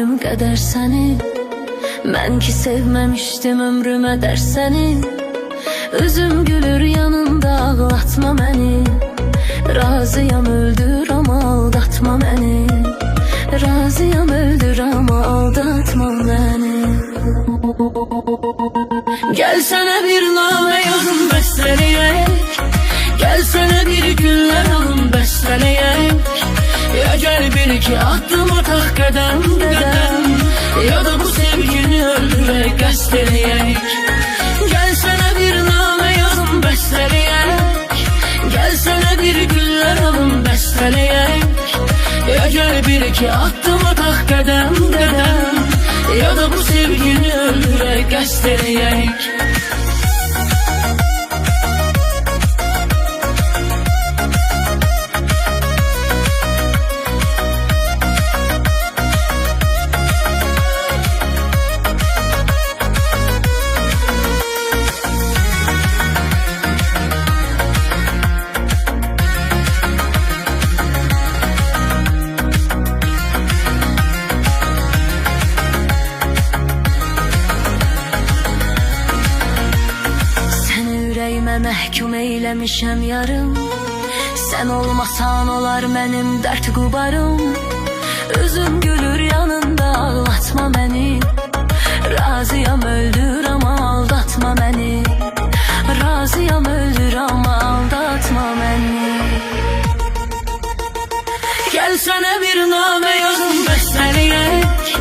ölüm qədər səni. Mən ki sevməmişdim ömrümə dər səni. Üzüm gülür yanında, ağlatma məni. Razıyam öldür ama aldatma məni. Razıyam öldür ama aldatma məni. Gelsene bir name yazın besteleyek. Gelsene bir güller alın besteleyek. Ya gel bir iki adım atak kadem kadem. Ya da bu sevgini öldürerek besteleyek. Gelsene bir name yazın besteleyek. Gelsene bir güller alın besteleyek. Ya gel bir iki adım atak kadem kadem. Ya da bu sevgini öldürerek besteleyek. Məhkum eyləmişəm yarım. Sən olmasan olar mənim dərd qubarım. Üzüm gülür yanında, ağlatma məni. Razıyam öldür ama aldatma məni. Razıyam öldür ama aldatma məni. Gelsene bir name yazın besteleyek.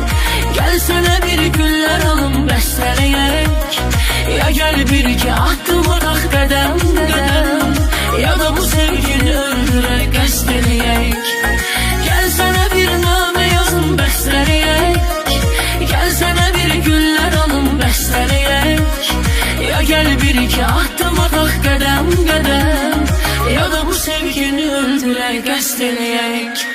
Gelsene bir güller alın besteleyek. Ya gel bir iki adım atak kadem kadem. Ya da bu sevgini öldürerek besteleyek. Gelsene bir name yazın besteleyek. Gelsene bir güller alın besteleyek. Ya gel bir iki adım atak kadem kadem. Ya da bu sevgini öldürerek besteleyek.